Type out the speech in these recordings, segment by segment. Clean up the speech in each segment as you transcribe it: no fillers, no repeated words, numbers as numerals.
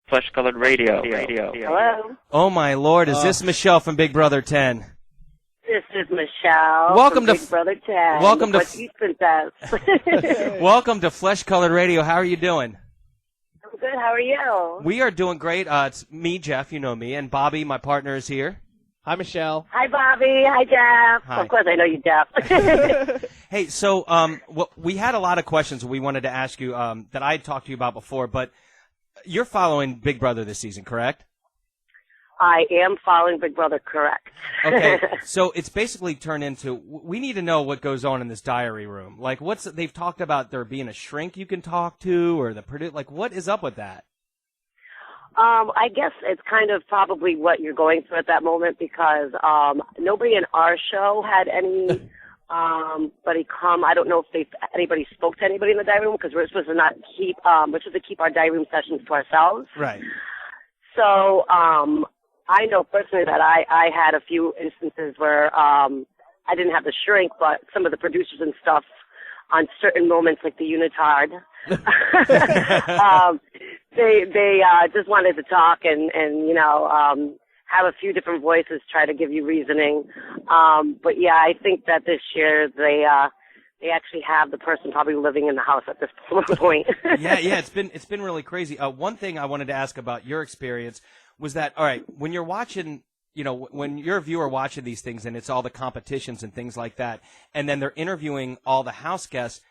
Flesh Colored Radio. Hello. Oh, my Lord. Is this Michelle from Big Brother 10? This is Michelle. Welcome from to Big Brother 10. welcome to What Eastern does. Welcome to Flesh Colored Radio. How are you doing? I'm good. How are you? We are doing great. It's me, Jeff, you know me, and Bobby, my partner, is here. Hi, Michelle. Hi, Bobby. Hi, Jeff. Hi. Of course, I know you, Jeff. Hey, so we had a lot of questions we wanted to ask you that I had talked to you about before, but you're following Big Brother this season, correct? I am following Big Brother, correct. Okay, so it's basically turned into, we need to know what goes on in this diary room. Like, they've talked about there being a shrink you can talk to, or like, what is up with that? I guess it's kind of probably what you're going through at that moment because nobody in our show had any buddy come. I don't know if anybody spoke to anybody in the diary room because we're supposed to keep our diary room sessions to ourselves. Right. So I know personally that I had a few instances where I didn't have the shrink, but some of the producers and stuff on certain moments, like the unitard, they just wanted to talk and have a few different voices try to give you reasoning. But yeah, I think that this year they actually have the person probably living in the house at this point. yeah, it's been really crazy. One thing I wanted to ask about your experience was that, all right, when you're watching, when you're a viewer watching these things and it's all the competitions and things like that, and then they're interviewing all the house guests,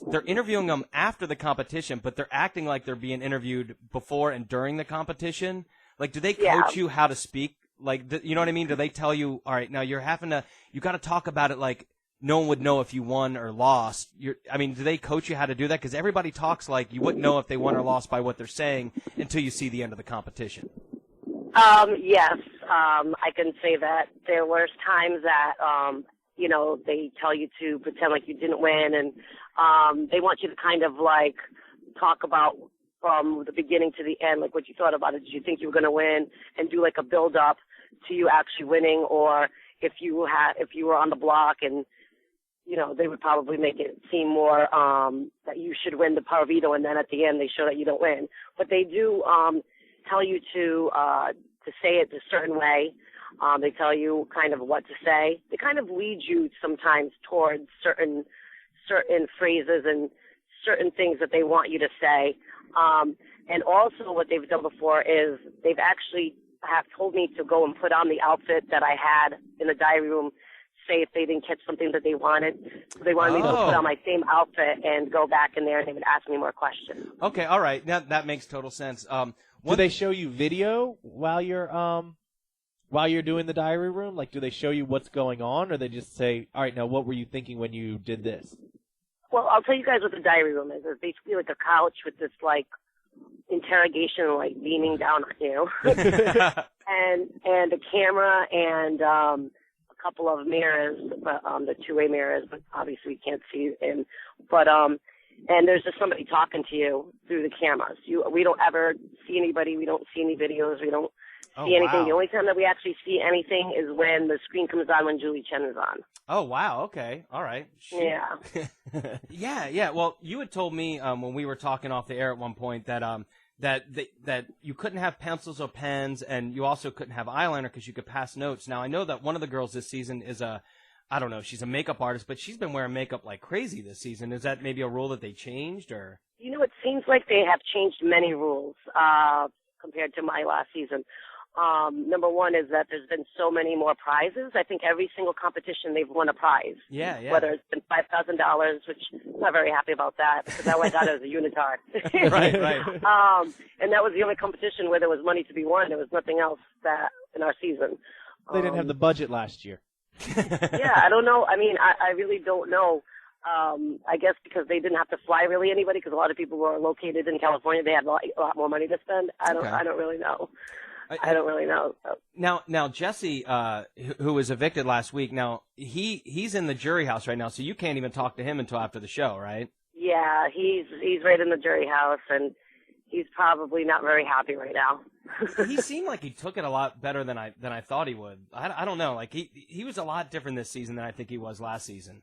they're interviewing them after the competition, but they're acting like they're being interviewed before and during the competition. Like, do they coach you how to speak? Like, you know what I mean? Do they tell you, all right, now you got to talk about it like no one would know if you won or lost? Do they coach you how to do that? Because everybody talks like you wouldn't know if they won or lost by what they're saying until you see the end of the competition. Yes, I can say that there were times that, they tell you to pretend like you didn't win, and they want you to kind of like talk about from the beginning to the end, like what you thought about it. Did you think you were going to win? And do like a build up to you actually winning, or if you were on the block and they would probably make it seem more that you should win the power veto, and then at the end they show that you don't win. But they do tell you to say it a certain way. They tell you kind of what to say. They kind of lead you sometimes towards certain phrases and certain things that they want you to say. And also what they've done before is they've actually have told me to go and put on the outfit that I had in the diary room, say if they didn't catch something that they wanted. So they wanted me to put on my same outfit and go back in there, and they would ask me more questions. Okay, all right. Now, that makes total sense. Do they show you video while you're doing the diary room? Like, do they show you what's going on, or they just say, all right, now what were you thinking when you did this? Well, I'll tell you guys what the diary room is. It's basically like a couch with this, like, interrogation, like, beaming down on you. and a camera and a couple of mirrors, but the two-way mirrors, but obviously you can't see in. And there's just somebody talking to you through the cameras. We don't ever see anybody. We don't see any videos. We don't see anything. Wow. The only time that we actually see anything is when the screen comes on when Julie Chen is on. Oh, wow. Okay. All right. Shoot. Yeah. Yeah. Well, you had told me when we were talking off the air at one point that that you couldn't have pencils or pens, and you also couldn't have eyeliner because you could pass notes. Now, I know that one of the girls this season is she's a makeup artist, but she's been wearing makeup like crazy this season. Is that maybe a rule that they changed, or? It seems like they have changed many rules compared to my last season. Number one is that there's been so many more prizes. I think every single competition they've won a prize. Yeah. Whether it's been $5,000, which I'm not very happy about that because I got it as a unitard. Right. And that was the only competition where there was money to be won. There was nothing else that in our season. They didn't have the budget last year. Yeah, I don't know. I really don't know. I guess because they didn't have to fly really anybody because a lot of people were located in California. They had a lot more money to spend. I don't really know. I don't really know. Now Jesse, who was evicted last week, now he's in the jury house right now, so you can't even talk to him until after the show, right? Yeah, he's right in the jury house, and he's probably not very happy right now. He seemed like he took it a lot better than I thought he would. I don't know, like he was a lot different this season than I think he was last season.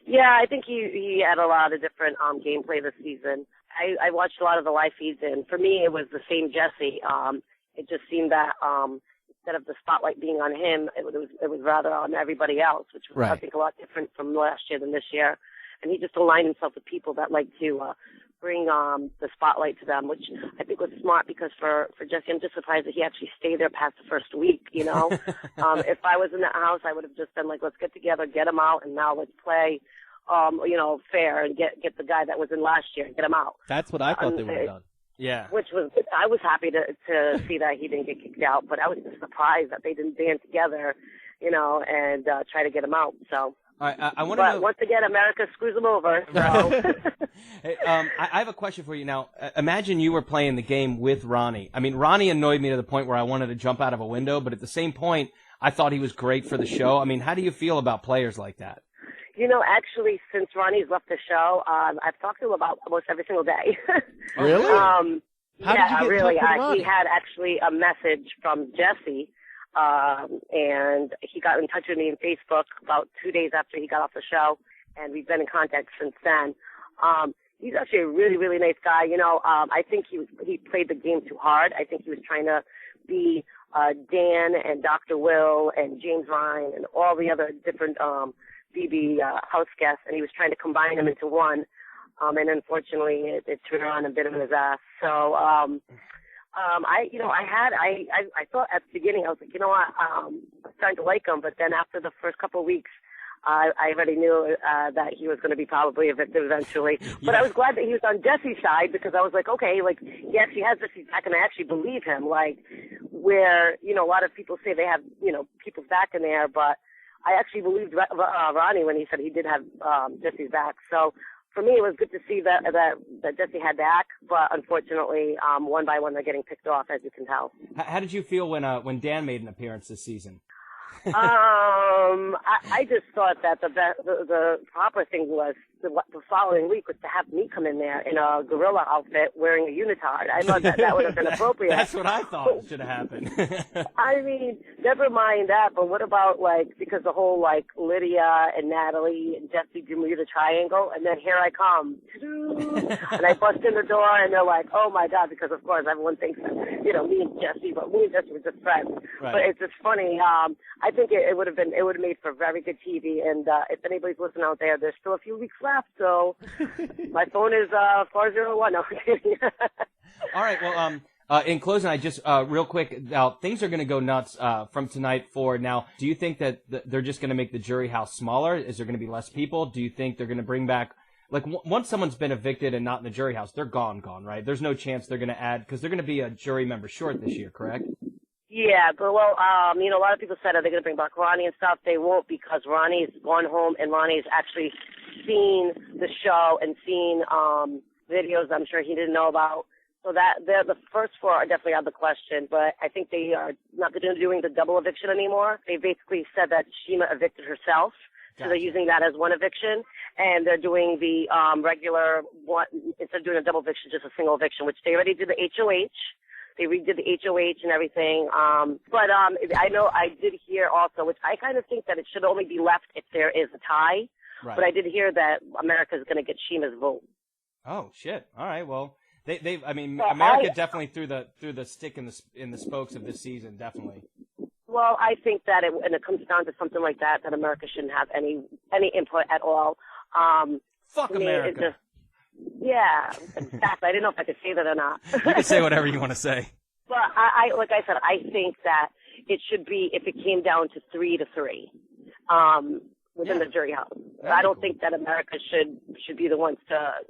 Yeah, I think he had a lot of different gameplay this season. I watched a lot of the live feeds, and for me, it was the same Jesse. It just seemed that instead of the spotlight being on him, it was rather on everybody else, which was, I think, a lot different from last year than this year. And he just aligned himself with people that like to bring the spotlight to them, which I think was smart, because for Jesse, I'm just surprised that he actually stayed there past the first week, you know. If I was in that house, I would have just been like, let's get together, get him out, and now let's play, you know, fair, and get the guy that was in last year, get him out. That's what I thought they would have done. Yeah. Which was, I was happy to see that he didn't get kicked out, but I was just surprised that they didn't band together, you know, and try to get him out, so. All right, I want to know. Once again, America screws them over. So. Hey, I have a question for you now. Imagine you were playing the game with Ronnie. I mean, Ronnie annoyed me to the point where I wanted to jump out of a window, but at the same point, I thought he was great for the show. I mean, how do you feel about players like that? You know, actually, since Ronnie's left the show, I've talked to him about almost every single day. Really? How did you get really. in touch with Ronnie? He had actually a message from Jesse. And he got in touch with me on Facebook about 2 days after he got off the show, and we've been in contact since then. He's actually a really, really nice guy. You know, I think he played the game too hard. I think he was trying to be Dan and Dr. Will and James Ryan and all the other different BB house guests, and he was trying to combine them into one. And unfortunately, it turned around and bit him in his ass. So, I thought at the beginning, I was like, you know what, I'm starting to like him, but then after the first couple of weeks, I already knew that he was going to be probably evicted eventually. But I was glad that he was on Jesse's side, because I was like, okay, like, he actually has Jesse's back, and I actually believe him, like, where, you know, a lot of people say they have, you know, people's back in there, but I actually believed Ronnie when he said he did have Jesse's back. So, for me, it was good to see that Jesse had back, but unfortunately, one by one, they're getting picked off, as you can tell. How did you feel when Dan made an appearance this season? I just thought that the proper thing was the following week was to have me come in there in a gorilla outfit wearing a unitard. I thought that would have been appropriate. That's what I thought should have happened. I mean, never mind that, but what about, like, because the whole, like, Lydia and Natalie and Jesse Bermuda triangle, and then here I come. And I bust in the door, and they're like, oh, my God, because, of course, everyone thinks that, you know, me and Jesse were just friends. Right. But it's just funny. I think it would have made for very good TV, and if anybody's listening out there, there's still a few weeks left, so my phone is 401. No, I'm kidding. All right, well, in closing, I just, real quick, now, things are going to go nuts from tonight forward. Now, do you think that they're just going to make the jury house smaller? Is there going to be less people? Do you think they're going to bring back, like, once someone's been evicted and not in the jury house, they're gone, right? There's no chance they're going to add, because they're going to be a jury member short this year, correct? Yeah, but well, you know, a lot of people said, are they going to bring back Ronnie and stuff? They won't, because Ronnie's gone home, and Ronnie's actually seen the show and seen videos I'm sure he didn't know about. So that the first four are definitely out of the question, but I think they are not doing the double eviction anymore. They basically said that Shima evicted herself, so they're using that as one eviction, and they're doing the regular one instead of doing a double eviction, just a single eviction, which they already did the HOH. They redid the HOH and everything. But I know I did hear also, which I kind of think that it should only be left if there is a tie. Right. But I did hear that America's going to get Shima's vote. Oh, shit. All right. Well, America definitely threw the stick in the spokes of this season, definitely. Well, I think that when it comes down to something like that America shouldn't have any input at all. Fuck America. Yeah, in fact, I didn't know if I could say that or not. You can say whatever you want to say. But like I said, I think that it should be, if it came down to 3-3, within the jury house. I don't think that America should be the ones to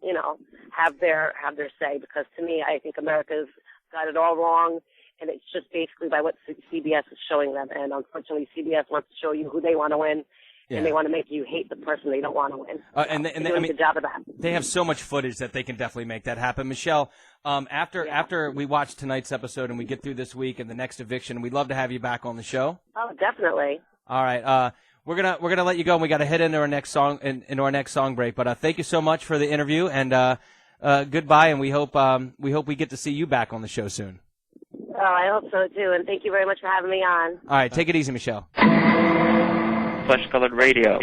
you know, have their say, because to me, I think America's got it all wrong, and it's just basically by what CBS is showing them, and unfortunately, CBS wants to show you who they want to win. Yeah. And they want to make you hate the person they don't want to win. And they I mean, good job of that. They have so much footage that they can definitely make that happen. Michelle, after we watch tonight's episode and we get through this week and the next eviction, we'd love to have you back on the show. Oh, definitely. All right. We're gonna let you go, and we got to head into our next song break. But thank you so much for the interview, and goodbye. And we hope we get to see you back on the show soon. Oh, I hope so too. And thank you very much for having me on. All right, take it easy, Michelle. Flesh Colored Radio.